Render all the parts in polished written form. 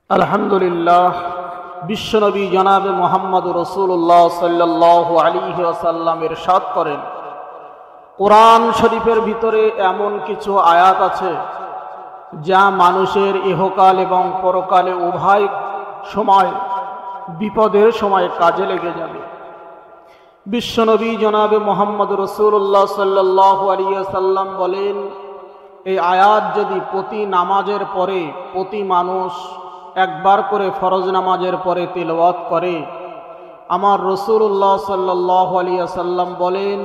আলহামদুলিল্লাহ। বিশ্বনবী জনাবে মুহাম্মদ রাসূলুল্লাহ সাল্লাল্লাহু আলাইহি ওয়াসাল্লাম ইরশাদ করেন, কোরআন শরীফের ভিতরে এমন কিছু আয়াত আছে যা মানুষের ইহকাল এবং পরকালে উভয় সময় বিপদের সময় কাজে লেগে যাবে। বিশ্বনবী জনাবে মুহাম্মদ রাসূলুল্লাহ সাল্লাল্লাহু আলাইহি ওয়াসাল্লাম বলেন, এই আয়াত যদি প্রতি নামাজের পরে প্রতি মানুষ একবার করে ফরজ নামাজের পরে তিলাওয়াত করে, আমার রাসূলুল্লাহ সাল্লাল্লাহু আলাইহি ওয়াসাল্লাম বলেন,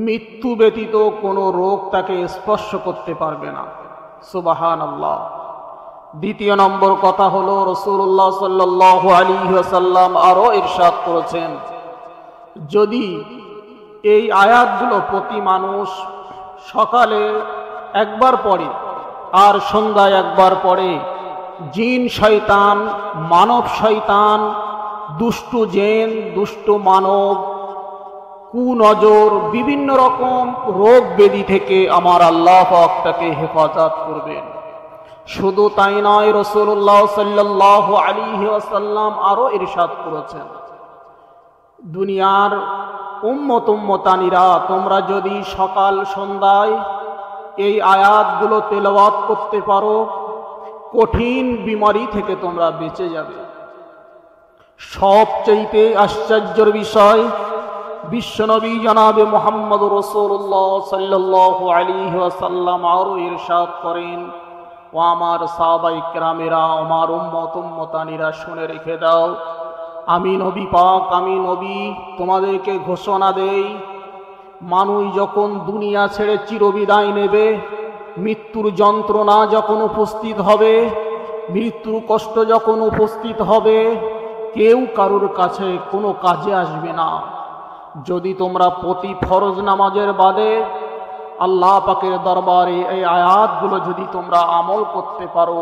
মৃত্যু ব্যতীত কোনো রোগ তাকে স্পর্শ করতে পারবে না। সুবহানাল্লাহ। দ্বিতীয় নম্বর কথা হলো, রাসূলুল্লাহ সাল্লাল্লাহু আলাইহি ওয়াসাল্লাম আরও ইরশাদ করেছেন, যদি এই আয়াতগুলো প্রতি মানুষ সকালে একবার পড়ে আর সন্ধ্যায় একবার পড়ে, জিন শয়তান, মানব শয়তান, দুষ্টু জিন, দুষ্টু মানব, কুনজর, বিভিন্ন রকম রোগ ব্যাধি থেকে আমার আল্লাহ পাক তাকে হেফাজত করবেন। শুধু তাই নয়, রাসূলুল্লাহ সাল্লাল্লাহু আলাইহি ওয়াসাল্লাম আরও ইরশাদ করেছেন, দুনিয়ার উম্মতানিরা, তোমরা যদি সকাল সন্ধ্যায় এই আয়াতগুলো তেলাওয়াত করতে পারো, কঠিন বিমারি থেকে তোমরা বেঁচে যাবে। সবচেয়ে আশ্চর্যের বিষয়, বিশ্বনবী জনাবে মুহাম্মদ রাসূলুল্লাহ সাল্লাল্লাহু আলাইহি ওয়াসাল্লাম আরও ইরশাদ করেন, ও আমার সাহাবায়ে কেরামেরা, আমার উম্মতানিরা, শুনে রেখে দাও, আমি নবী পাক, আমি নবী তোমাদেরকে ঘোষণা দেই, মানুষ যখন দুনিয়া ছেড়ে চিরবিদায় নেবে, মৃত্যুর যন্ত্রণা যখন উপস্থিত হবে, মৃত্যুর কষ্ট যখন উপস্থিত হবে, কেউ কারোর কাছে কোনো কাজে আসবে না। যদি তোমরা প্রতি ফরজ নামাজের বাদে আল্লাহ পাকের দরবারে এই আয়াতগুলো যদি তোমরা আমল করতে পারো,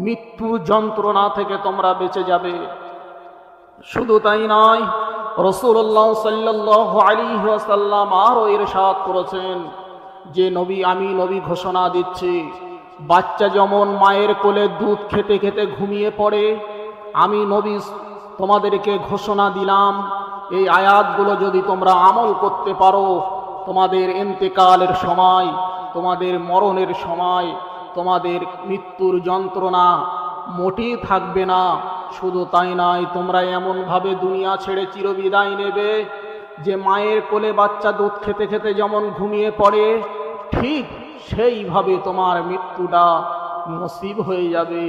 মৃত্যুর যন্ত্রণা থেকে তোমরা বেঁচে যাবে। শুধু তাই নয়, রাসূলুল্লাহ সাল্লাল্লাহু আলাইহি ওয়াসাল্লাম আরও ইরশাদ করেছেন যে, নবী, আমি নবী ঘোষণা দিচ্ছি, বাচ্চা যেমন মায়ের কোলে দুধ খেতে খেতে ঘুমিয়ে পড়ে, আমি নবী তোমাদেরকে ঘোষণা দিলাম, এই আয়াতগুলো যদি তোমরা আমল করতে পারো, তোমাদের ইন্তেকালের সময়, তোমাদের মরণের সময়, তোমাদের মৃত্যুর যন্ত্রণা মোটেই থাকবে না। শুধু তাই নয়, তোমরা এমনভাবে দুনিয়া ছেড়ে চিরবিদায় নেবে যে মায়ের কোলে বাচ্চা দুধ খেতে খেতে যেমন ঘুমিয়ে পড়ে, ঠিক সেইভাবে তোমার মৃত্যুটা নসিব হয়ে যাবে।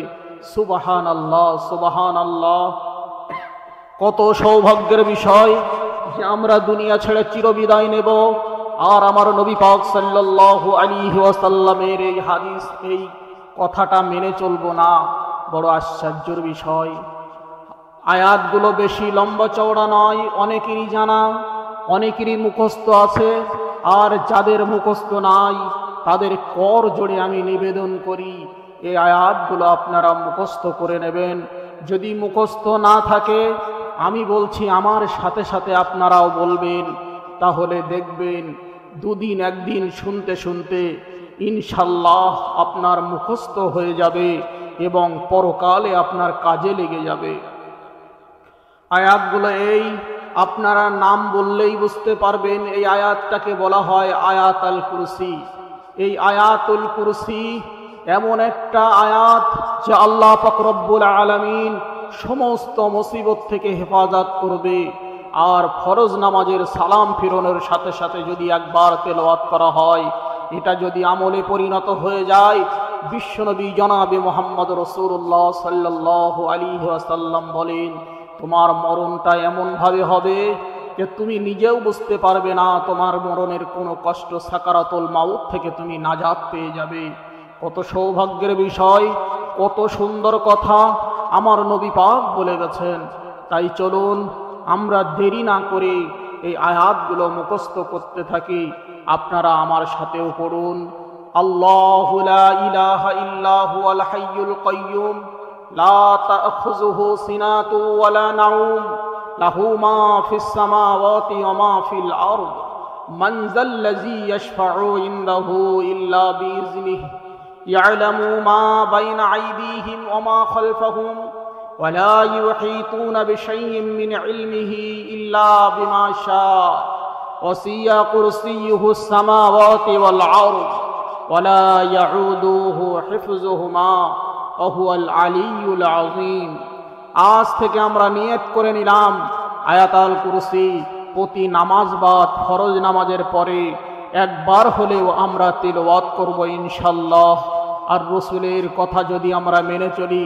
সুবহানাল্লাহ, সুবহানাল্লাহ। কত সৌভাগ্যের বিষয় যে আমরা দুনিয়া ছেড়ে চিরবিদায় নেব আর আমার নবী পাক সাল্লাল্লাহু আলাইহি ওয়াসাল্লামের এই হাদিস, এই কথাটা মেনে চলবো না। বড় আশ্চর্যের বিষয়। আয়াতগুলো বেশি লম্বা চওড়া নয়, অনেকেরই জানা, অনেকেরই মুখস্থ আছে, আর যাদের মুখস্থ নাই তাদের কর জোড়ে আমি নিবেদন করি, এই আয়াতগুলো আপনারা মুখস্থ করে নেবেন। যদি মুখস্থ না থাকে, আমি বলছি আমার সাথে সাথে আপনারাও বলবেন, তাহলে দেখবেন দুদিন একদিন শুনতে শুনতে ইনশাল্লাহ আপনার মুখস্থ হয়ে যাবে এবং পরকালে আপনার কাজে লেগে যাবে। আয়াতগুলো এই, আপনারা নাম বললেই বুঝতে পারবেন, এই আয়াতটাকে বলা হয় আয়াতুল কুরসি। এই আয়াতুল কুরসি এমন একটা আয়াত যে আল্লাহ পাক রব্বুল আলামিন সমস্ত মুসিবত থেকে হেফাজত করবে। আর ফরজ নামাজের সালাম ফিরানোর সাথে সাথে যদি একবার তেলাওয়াত করা হয়, এটা যদি আমলে পরিণত হয়ে যায়, বিশ্বনবী জনাবে মুহাম্মদ রাসূলুল্লাহ সাল্লাল্লাহু আলাইহি ওয়াসাল্লাম বলেন, তোমার মরণটা এমনভাবে হবে যে তুমি নিজেও বুঝতে পারবে না, তোমার মরণের কোনো কষ্ট, সাকারাতুল মাউত থেকে তুমি নাজাত পেয়ে যাবে। কত সৌভাগ্যের বিষয়, কত সুন্দর কথা আমার নবী পাক বলে গেছেন। তাই চলুন আমরা দেরি না করে এই আয়াতগুলো মুখস্থ করতে থাকি। আপনারা আমার সাথেও পড়ুন, আল্লাহু লা ইলাহা ইল্লা হুয়াল হাইয়ুল কাইয়্যুম লা তাখুযুহু সিনাতুন ওয়ালা নাওম লাহু মা ফিস সামাওয়াতি ওয়া মা ফিল আরদ মান যাল্লাযী ইয়াশফা'ু ইনদাহু ইল্লা বিইজনিহি يعلم ما بين أيديهم وما خلفهم ولا يحيطون بشيء من علمه إلا بما شاء وسع كرسيه السماوات والأرض ولا يعوده حفظهما وهو العلي العظيم। আজ থেকে আমরা নিয়ত করে নিলাম আয়াতুল কুরসি প্রতি নামাজ বাদ ফরজ নামাজের পরে একবার হলেও আমরা তিলাওয়াত করব ইনশাআল্লাহ। আর রাসূলের কথা যদি আমরা মেনে চলি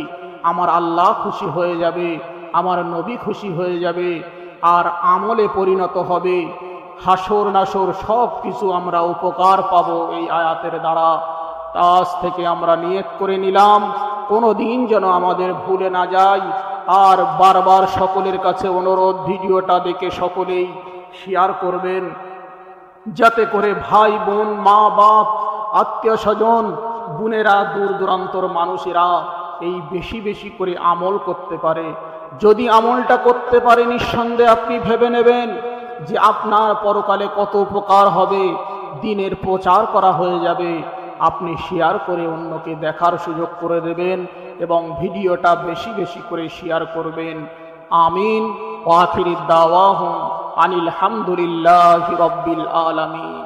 আমার আল্লাহ খুশি হয়ে যাবে, আমার নবী খুশি হয়ে যাবে, আর আমলে পরিণত হবে। হাসর নাসর সব কিছু আমরা উপকার পাবো এই আয়াতের দ্বারা। আজ থেকে আমরা নিয়ত করে নিলাম কোনো দিন যেন আমাদের ভুলে না যায়। আর বারবার সকলের কাছে অনুরোধ, ভিডিওটা দেখে সকলেই শেয়ার করবেন যাতে করে ভাই বোন, মা বাপ, আত্মীয় স্বজন, বোনেরা, দূর দূরান্তর মানুষেরা এই বেশি বেশি করে আমল করতে পারে। যদি আমলটা করতে পারে নিঃসন্দেহে আপনি ভেবে নেবেন যে আপনার পরকালে কত উপকার হবে, দ্বীনের প্রচার করা হয়ে যাবে। আপনি শেয়ার করে অন্যকে দেখার সুযোগ করে দেবেন এবং ভিডিওটা বেশি বেশি করে শেয়ার করবেন। আমিন। ওয়া আখিরুদ দাওয়াহুম আনিল হামদুলিল্লাহি রাব্বিল আলামিন।